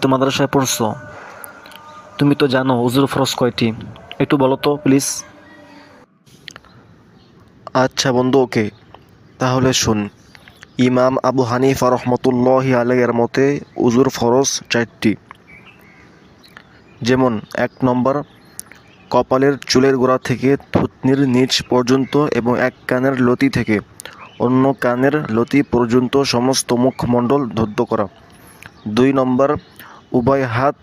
তো মাদ্রাসায় পড়ছো, তুমি তো জানো উজুর ফরজ কয়টি, একটু বলো তো প্লিজ। আচ্ছা বন্ধু, ওকে, তাহলে শুন। ইমাম আবু হানিফা রহমতুল্লাহি আলাইহির মতে উজুর ফরজ 4টি। যেমন 1 নম্বর, কপালের চুলের গোড়া থেকে থুতনির নিচ পর্যন্ত এবং এক কানের লতি থেকে অন্য কানের লতি পর্যন্ত সমস্ত মুখমণ্ডল ধৌত করা। 2 নম্বর, উভয় হাত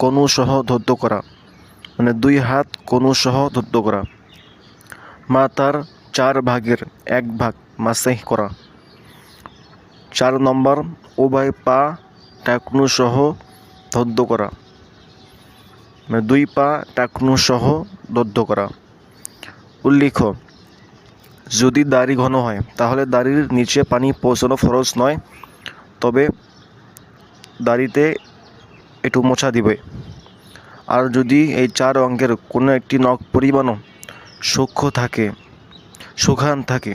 কনুসহ ধৌত করা, মানে 2 হাত কনুসহ ধৌত করা। মাথার 4 ভাগের 1 ভাগ মাসিহ করা। 4 নম্বর, উভয় পা টাকনুসহ ধৌত করা, মানে 2 পা টাকনুসহ ধৌত করা। উল্লেখ্য, যদি দাড়ি ঘন হয় তাহলে দাড়ির নিচে পানি পৌঁছানো ফরজ নয়, তবে দাড়িতে একটু মোছা দিবে। আর যদি এই 4 অঙ্গের কোনো একটি নখ পরিমাণও সুখান থাকে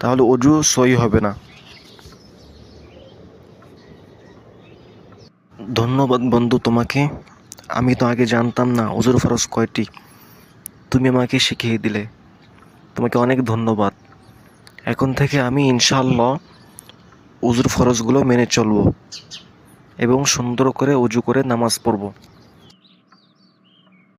তাহলে অজু সহি হবে না। ধন্যবাদ বন্ধু তোমাকে। আমি তো আগে জানতাম না অজুর ফরজ কয়টি, তুমি আমাকে শিখিয়ে দিলে, তোমাকে অনেক ধন্যবাদ। এখন থেকে আমি ইনশাআল্লাহ অজুর ফরজগুলো মেনে চলব এবং সুন্দর করে অজু করে নামাজ পড়ব।